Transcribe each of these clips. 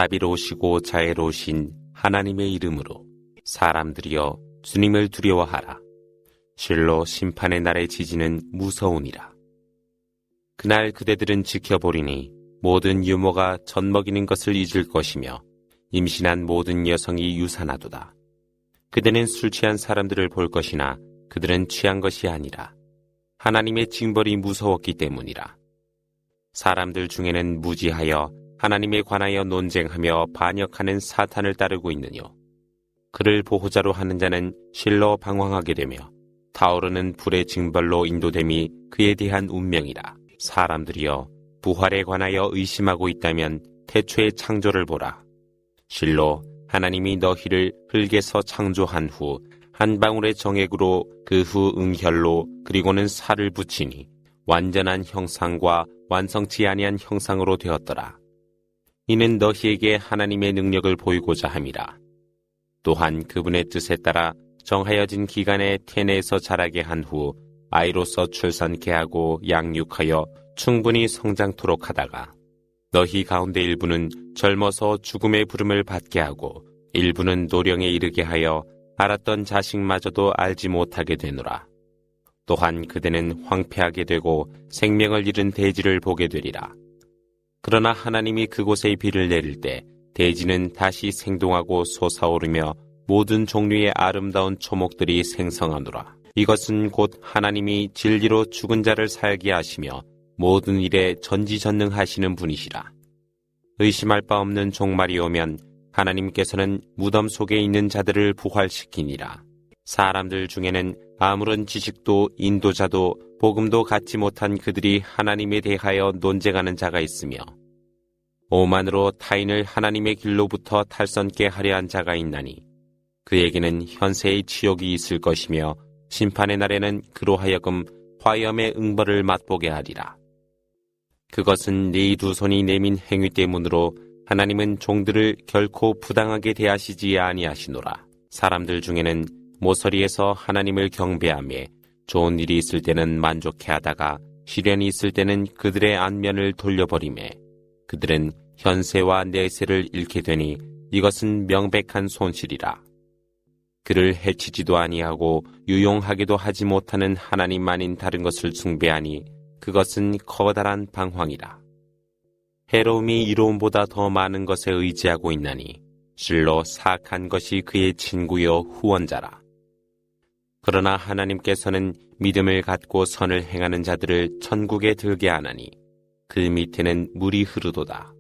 자비로우시고 자애로우신 하나님의 이름으로 사람들이여 주님을 두려워하라. 실로 심판의 날의 지지는 무서우니라. 그날 그대들은 지켜보리니 모든 유모가 젖먹이는 것을 잊을 것이며 임신한 모든 여성이 유산하도다. 그대는 술 취한 사람들을 볼 것이나 그들은 취한 것이 아니라 하나님의 징벌이 무서웠기 때문이라. 사람들 중에는 무지하여 하나님에 관하여 논쟁하며 반역하는 사탄을 따르고 있느뇨. 그를 보호자로 하는 자는 실로 방황하게 되며 타오르는 불의 징벌로 인도됨이 그에 대한 운명이라. 사람들이여 부활에 관하여 의심하고 있다면 태초의 창조를 보라. 실로 하나님이 너희를 흙에서 창조한 후 한 방울의 정액으로 그 후 응혈로 그리고는 살을 붙이니 완전한 형상과 완성치 아니한 형상으로 되었더라. 이는 너희에게 하나님의 능력을 보이고자 함이라. 또한 그분의 뜻에 따라 정하여진 기간에 태내에서 자라게 한 후 아이로서 출산케 하고 양육하여 충분히 성장토록 하다가 너희 가운데 일부는 젊어서 죽음의 부름을 받게 하고 일부는 노령에 이르게 하여 알았던 자식마저도 알지 못하게 되노라. 또한 그대는 황폐하게 되고 생명을 잃은 대지를 보게 되리라. 그러나 하나님이 그곳에 비를 내릴 때 대지는 다시 생동하고 솟아오르며 모든 종류의 아름다운 초목들이 생성하노라. 이것은 곧 하나님이 진리로 죽은 자를 살게 하시며 모든 일에 전지전능하시는 분이시라. 의심할 바 없는 종말이 오면 하나님께서는 무덤 속에 있는 자들을 부활시키니라. 사람들 중에는 아무런 지식도 인도자도 복음도 갖지 못한 그들이 하나님에 대하여 논쟁하는 자가 있으며 오만으로 타인을 하나님의 길로부터 탈선케 하려 한 자가 있나니 그에게는 현세의 치욕이 있을 것이며 심판의 날에는 그로 하여금 화염의 응벌을 맛보게 하리라. 그것은 네 두 손이 내민 행위 때문으로 하나님은 종들을 결코 부당하게 대하시지 아니하시노라. 사람들 중에는 모서리에서 하나님을 경배하며 좋은 일이 있을 때는 만족해 하다가 시련이 있을 때는 그들의 안면을 돌려버리매 그들은 현세와 내세를 잃게 되니 이것은 명백한 손실이라. 그를 해치지도 아니하고 유용하게도 하지 못하는 하나님 아닌 다른 것을 숭배하니 그것은 커다란 방황이라. 해로움이 이로움보다 더 많은 것에 의지하고 있나니 실로 사악한 것이 그의 친구여 후원자라. 그러나 하나님께서는 믿음을 갖고 선을 행하는 자들을 천국에 들게 하나니 그 밑에는 물이 흐르도다.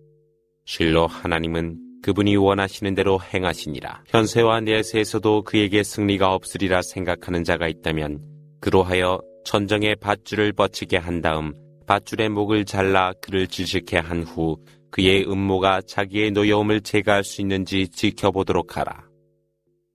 실로 하나님은 그분이 원하시는 대로 행하시니라. 현세와 내세에서도 그에게 승리가 없으리라 생각하는 자가 있다면 그로하여 천정의 밧줄을 뻗치게 한 다음 밧줄의 목을 잘라 그를 질식케 한 후 그의 음모가 자기의 노여움을 제거할 수 있는지 지켜보도록 하라.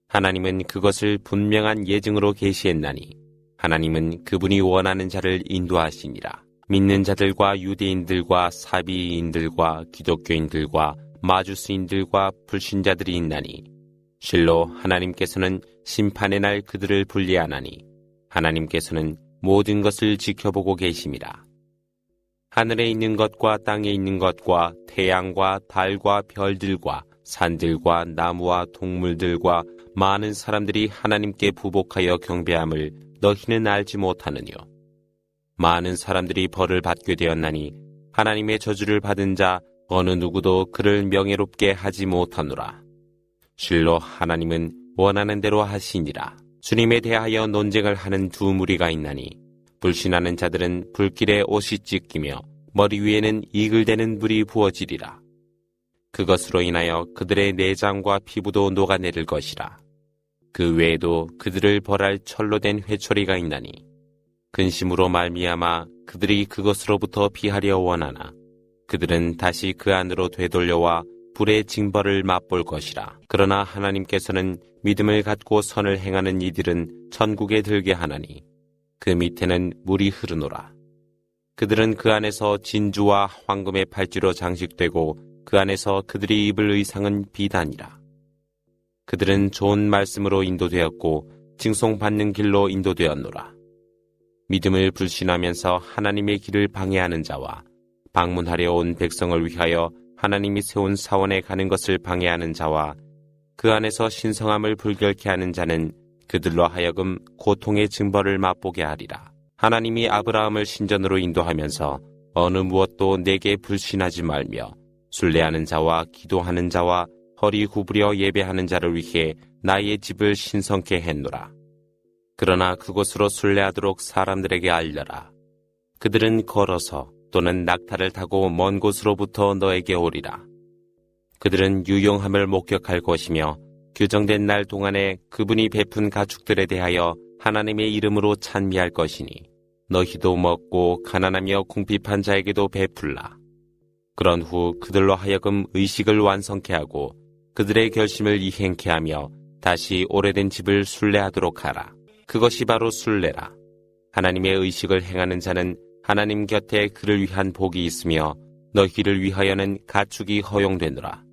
하나님은 그것을 분명한 예증으로 계시했나니 하나님은 그분이 원하는 자를 인도하시니라. 믿는 자들과 유대인들과 사비인들과 기독교인들과 마주스인들과 불신자들이 있나니 실로 하나님께서는 심판의 날 그들을 분리하나니 하나님께서는 모든 것을 지켜보고 계심이라. 하늘에 있는 것과 땅에 있는 것과 태양과 달과 별들과 산들과 나무와 동물들과 많은 사람들이 하나님께 부복하여 경배함을 너희는 알지 못하느뇨. 많은 사람들이 벌을 받게 되었나니 하나님의 저주를 받은 자 어느 누구도 그를 명예롭게 하지 못하노라. 실로 하나님은 원하는 대로 하시니라. 주님에 대하여 논쟁을 하는 두 무리가 있나니 불신하는 자들은 불길에 옷이 찢기며 머리 위에는 이글대는 불이 부어지리라. 그것으로 인하여 그들의 내장과 피부도 녹아내릴 것이라. 그 외에도 그들을 벌할 철로 된 회초리가 있나니 근심으로 말미암아 그들이 그것으로부터 피하려 원하나 그들은 다시 그 안으로 되돌려와 불의 징벌을 맛볼 것이라. 그러나 하나님께서는 믿음을 갖고 선을 행하는 이들은 천국에 들게 하나니 그 밑에는 물이 흐르노라. 그들은 그 안에서 진주와 황금의 팔찌로 장식되고 그 안에서 그들이 입을 의상은 비단이라. 그들은 좋은 말씀으로 인도되었고 징송받는 길로 인도되었노라. 믿음을 불신하면서 하나님의 길을 방해하는 자와 방문하려 온 백성을 위하여 하나님이 세운 사원에 가는 것을 방해하는 자와 그 안에서 신성함을 불결케 하는 자는 그들로 하여금 고통의 징벌을 맛보게 하리라. 하나님이 아브라함을 신전으로 인도하면서 어느 무엇도 내게 불신하지 말며 순례하는 자와 기도하는 자와 허리 구부려 예배하는 자를 위해 나의 집을 신성케 했노라. 그러나 그곳으로 순례하도록 사람들에게 알려라. 그들은 걸어서 또는 낙타를 타고 먼 곳으로부터 너에게 오리라. 그들은 유용함을 목격할 것이며 규정된 날 동안에 그분이 베푼 가축들에 대하여 하나님의 이름으로 찬미할 것이니 너희도 먹고 가난하며 궁핍한 자에게도 베풀라. 그런 후 그들로 하여금 의식을 완성케 하고 그들의 결심을 이행케 하며 다시 오래된 집을 순례하도록 하라. 그것이 바로 순례라. 하나님의 의식을 행하는 자는 하나님 곁에 그를 위한 복이 있으며 너희를 위하여는 가축이 허용되노라.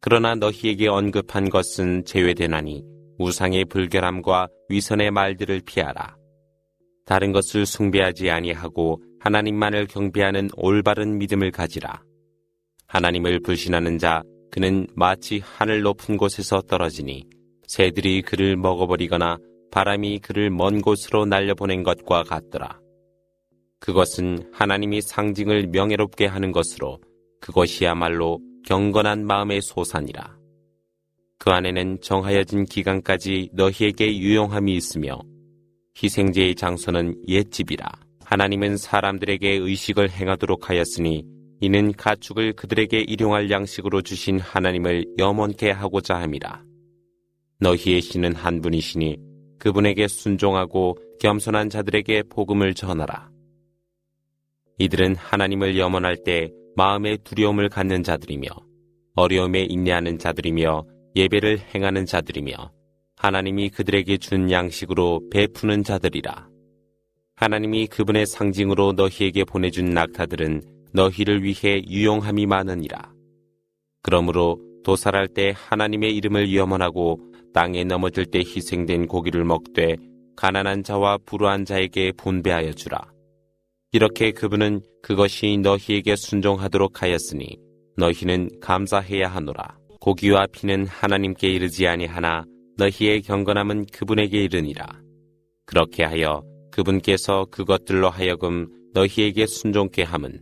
그러나 너희에게 언급한 것은 제외되나니 우상의 불결함과 위선의 말들을 피하라. 다른 것을 숭배하지 아니하고 하나님만을 경배하는 올바른 믿음을 가지라. 하나님을 불신하는 자 그는 마치 하늘 높은 곳에서 떨어지니 새들이 그를 먹어버리거나 바람이 그를 먼 곳으로 날려보낸 것과 같더라. 그것은 하나님이 상징을 명예롭게 하는 것으로 그것이야말로 경건한 마음의 소산이라. 그 안에는 정하여진 기간까지 너희에게 유용함이 있으며 희생제의 장소는 옛집이라. 하나님은 사람들에게 의식을 행하도록 하였으니 이는 가축을 그들에게 일용할 양식으로 주신 하나님을 염원케 하고자 함이라. 너희의 신은 한 분이시니 그분에게 순종하고 겸손한 자들에게 복음을 전하라. 이들은 하나님을 염원할 때 마음의 두려움을 갖는 자들이며 어려움에 인내하는 자들이며 예배를 행하는 자들이며 하나님이 그들에게 준 양식으로 베푸는 자들이라. 하나님이 그분의 상징으로 너희에게 보내준 낙타들은 너희를 위해 유용함이 많으니라. 그러므로 도살할 때 하나님의 이름을 염원하고 땅에 넘어질 때 희생된 고기를 먹되 가난한 자와 불우한 자에게 분배하여 주라. 이렇게 그분은 그것이 너희에게 순종하도록 하였으니 너희는 감사해야 하노라. 고기와 피는 하나님께 이르지 아니하나 너희의 경건함은 그분에게 이르니라. 그렇게 하여 그분께서 그것들로 하여금 너희에게 순종케 함은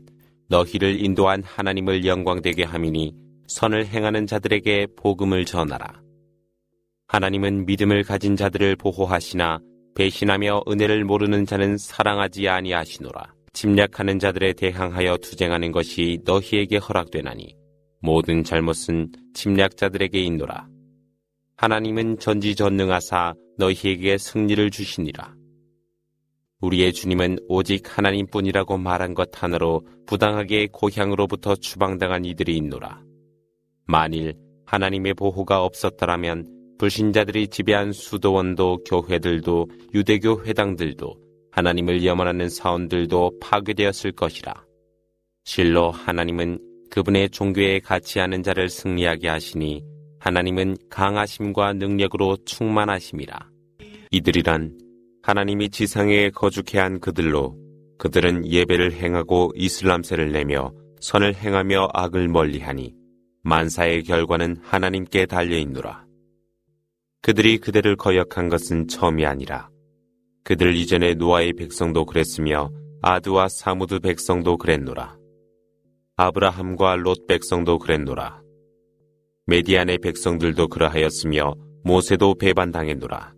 너희를 인도한 하나님을 영광되게 함이니 선을 행하는 자들에게 복음을 전하라. 하나님은 믿음을 가진 자들을 보호하시나 배신하며 은혜를 모르는 자는 사랑하지 아니하시노라. 침략하는 자들에 대항하여 투쟁하는 것이 너희에게 허락되나니 모든 잘못은 침략자들에게 있노라. 하나님은 전지전능하사 너희에게 승리를 주시니라. 우리의 주님은 오직 하나님뿐이라고 말한 것 하나로 부당하게 고향으로부터 추방당한 이들이 있노라. 만일 하나님의 보호가 없었더라면 불신자들이 지배한 수도원도 교회들도 유대교 회당들도 하나님을 염원하는 사원들도 파괴되었을 것이라. 실로 하나님은 그분의 종교에 같이 하는 자를 승리하게 하시니 하나님은 강하심과 능력으로 충만하심이라. 이들이란 하나님이 지상에 거주케 한 그들로 그들은 예배를 행하고 이슬람세를 내며 선을 행하며 악을 멀리하니 만사의 결과는 하나님께 달려있노라. 그들이 그대를 거역한 것은 처음이 아니라 그들 이전에 노아의 백성도 그랬으며 아드와 사무드 백성도 그랬노라. 아브라함과 롯 백성도 그랬노라. 메디안의 백성들도 그러하였으며 모세도 배반당했노라.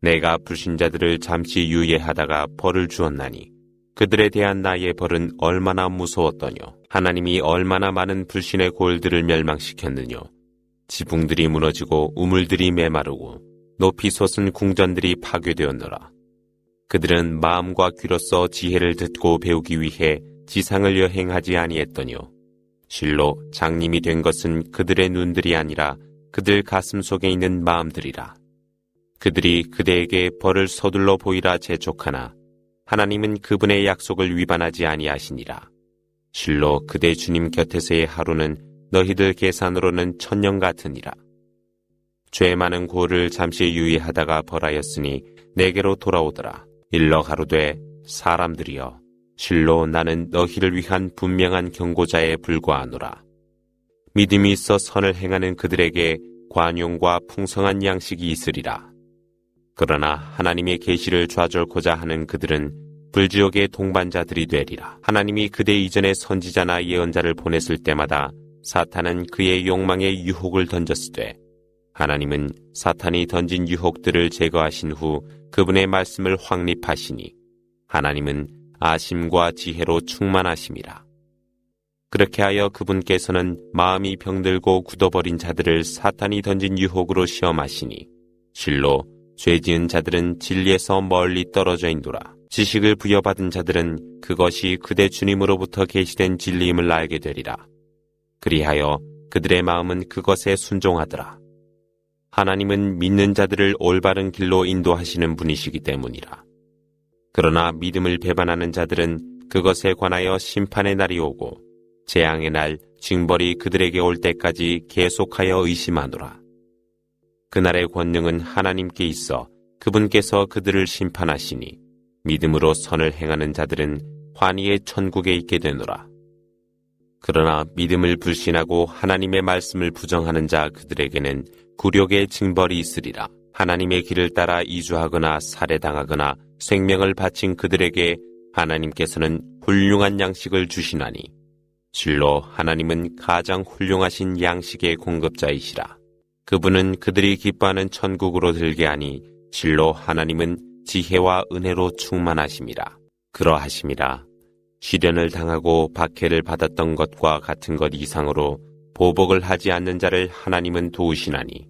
내가 불신자들을 잠시 유예하다가 벌을 주었나니 그들에 대한 나의 벌은 얼마나 무서웠더뇨. 하나님이 얼마나 많은 불신의 골들을 멸망시켰느뇨. 지붕들이 무너지고 우물들이 메마르고 높이 솟은 궁전들이 파괴되었노라. 그들은 마음과 귀로써 지혜를 듣고 배우기 위해 지상을 여행하지 아니했더뇨. 실로 장님이 된 것은 그들의 눈들이 아니라 그들 가슴 속에 있는 마음들이라. 그들이 그대에게 벌을 서둘러 보이라 재촉하나 하나님은 그분의 약속을 위반하지 아니하시니라. 실로 그대 주님 곁에서의 하루는 너희들 계산으로는 1000년 같으니라. 죄 많은 고를 잠시 유의하다가 벌하였으니 내게로 돌아오더라. 일러 가로되 사람들이여 실로 나는 너희를 위한 분명한 경고자에 불과하노라. 믿음이 있어 선을 행하는 그들에게 관용과 풍성한 양식이 있으리라. 그러나 하나님의 계시를 좌절코자 하는 그들은 불지옥의 동반자들이 되리라. 하나님이 그대 이전에 선지자나 예언자를 보냈을 때마다 사탄은 그의 욕망에 유혹을 던졌으되 하나님은 사탄이 던진 유혹들을 제거하신 후 그분의 말씀을 확립하시니 하나님은 아심과 지혜로 충만하심이라. 그렇게 하여 그분께서는 마음이 병들고 굳어버린 자들을 사탄이 던진 유혹으로 시험하시니 실로 죄지은 자들은 진리에서 멀리 떨어져 있노라. 지식을 부여받은 자들은 그것이 그대 주님으로부터 계시된 진리임을 알게 되리라. 그리하여 그들의 마음은 그것에 순종하더라. 하나님은 믿는 자들을 올바른 길로 인도하시는 분이시기 때문이라. 그러나 믿음을 배반하는 자들은 그것에 관하여 심판의 날이 오고 재앙의 날 징벌이 그들에게 올 때까지 계속하여 의심하노라. 그날의 권능은 하나님께 있어 그분께서 그들을 심판하시니 믿음으로 선을 행하는 자들은 환희의 천국에 있게 되노라. 그러나 믿음을 불신하고 하나님의 말씀을 부정하는 자 그들에게는 굴욕의 징벌이 있으리라. 하나님의 길을 따라 이주하거나 살해당하거나 생명을 바친 그들에게 하나님께서는 훌륭한 양식을 주시나니 실로 하나님은 가장 훌륭하신 양식의 공급자이시라. 그분은 그들이 기뻐하는 천국으로 들게 하니 실로 하나님은 지혜와 은혜로 충만하심이라. 그러하심이라. 시련을 당하고 박해를 받았던 것과 같은 것 이상으로 보복을 하지 않는 자를 하나님은 도우시나니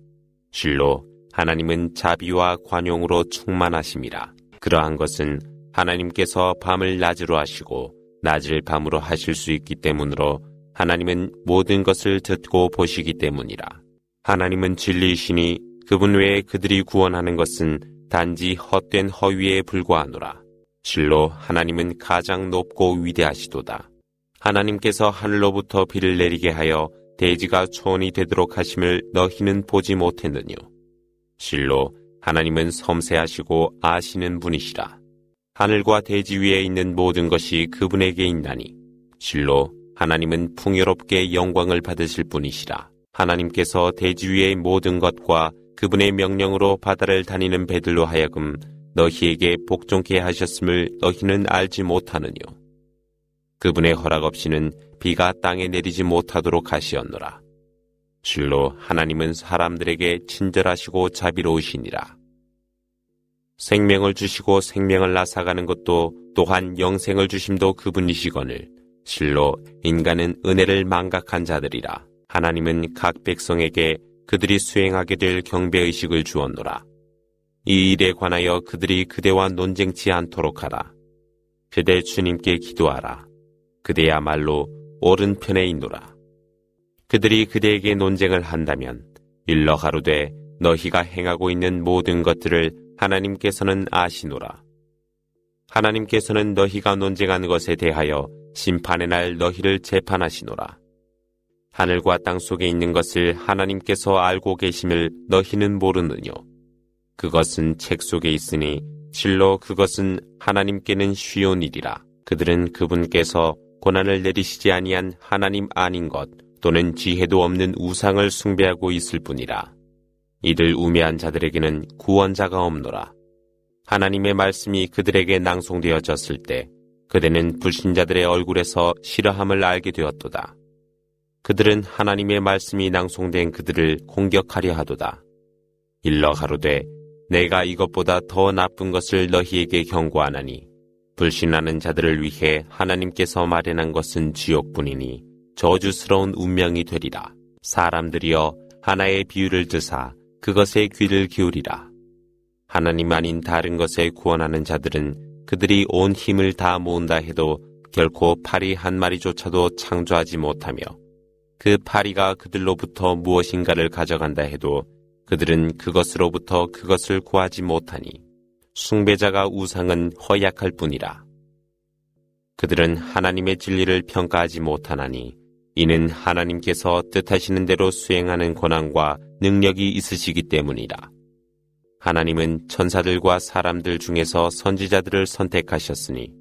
실로 하나님은 자비와 관용으로 충만하심이라. 그러한 것은 하나님께서 밤을 낮으로 하시고 낮을 밤으로 하실 수 있기 때문으로 하나님은 모든 것을 듣고 보시기 때문이라. 하나님은 진리이시니 그분 외에 그들이 구원하는 것은 단지 헛된 허위에 불과하노라. 실로 하나님은 가장 높고 위대하시도다. 하나님께서 하늘로부터 비를 내리게 하여 대지가 초원이 되도록 하심을 너희는 보지 못했느뇨. 실로 하나님은 섬세하시고 아시는 분이시라. 하늘과 대지 위에 있는 모든 것이 그분에게 있나니 실로 하나님은 풍요롭게 영광을 받으실 분이시라. 하나님께서 대지 위의 모든 것과 그분의 명령으로 바다를 다니는 배들로 하여금 너희에게 복종케 하셨음을 너희는 알지 못하느뇨. 그분의 허락 없이는 비가 땅에 내리지 못하도록 하시었노라. 실로 하나님은 사람들에게 친절하시고 자비로우시니라. 생명을 주시고 생명을 앗아가는 것도 또한 영생을 주심도 그분이시거늘 실로 인간은 은혜를 망각한 자들이라. 하나님은 각 백성에게 그들이 수행하게 될 경배의식을 주었노라. 이 일에 관하여 그들이 그대와 논쟁치 않도록 하라. 그대 주님께 기도하라. 그대야말로 옳은 편에 있노라. 그들이 그대에게 논쟁을 한다면 일러 가로되 너희가 행하고 있는 모든 것들을 하나님께서는 아시노라. 하나님께서는 너희가 논쟁한 것에 대하여 심판의 날 너희를 재판하시노라. 하늘과 땅 속에 있는 것을 하나님께서 알고 계심을 너희는 모르느뇨. 그것은 책 속에 있으니 실로 그것은 하나님께는 쉬운 일이라. 그들은 그분께서 고난을 내리시지 아니한 하나님 아닌 것 또는 지혜도 없는 우상을 숭배하고 있을 뿐이라. 이들 우매한 자들에게는 구원자가 없노라. 하나님의 말씀이 그들에게 낭송되어졌을 때 그대는 불신자들의 얼굴에서 싫어함을 알게 되었도다. 그들은 하나님의 말씀이 낭송된 그들을 공격하려 하도다. 일러 가로되 내가 이것보다 더 나쁜 것을 너희에게 경고하나니 불신하는 자들을 위해 하나님께서 마련한 것은 지옥뿐이니 저주스러운 운명이 되리라. 사람들이여 하나의 비유를 드사 그것에 귀를 기울이라. 하나님 아닌 다른 것에 구원하는 자들은 그들이 온 힘을 다 모은다 해도 결코 파리 한 마리조차도 창조하지 못하며 그 파리가 그들로부터 무엇인가를 가져간다 해도 그들은 그것으로부터 그것을 구하지 못하니 숭배자가 우상은 허약할 뿐이라. 그들은 하나님의 진리를 평가하지 못하나니 이는 하나님께서 뜻하시는 대로 수행하는 권한과 능력이 있으시기 때문이라. 하나님은 천사들과 사람들 중에서 선지자들을 선택하셨으니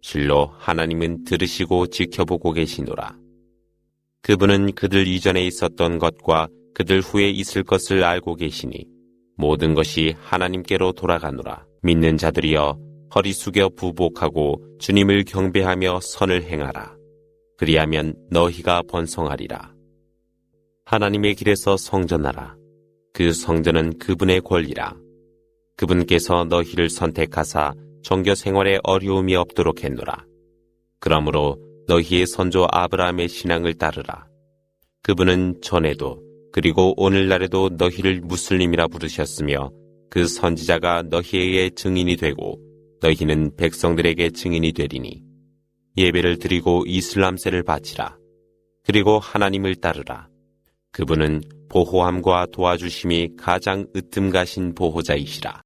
실로 하나님은 들으시고 지켜보고 계시노라. 그분은 그들 이전에 있었던 것과 그들 후에 있을 것을 알고 계시니 모든 것이 하나님께로 돌아가노라. 믿는 자들이여 허리 숙여 부복하고 주님을 경배하며 선을 행하라. 그리하면 너희가 번성하리라. 하나님의 길에서 성전하라. 그 성전은 그분의 권리라. 그분께서 너희를 선택하사 정교 생활에 어려움이 없도록 했노라. 그러므로 너희의 선조 아브라함의 신앙을 따르라. 그분은 전에도 그리고 오늘날에도 너희를 무슬림이라 부르셨으며 그 선지자가 너희에게 증인이 되고 너희는 백성들에게 증인이 되리니 예배를 드리고 이슬람세를 바치라. 그리고 하나님을 따르라. 그분은 보호함과 도와주심이 가장 으뜸가신 보호자이시라.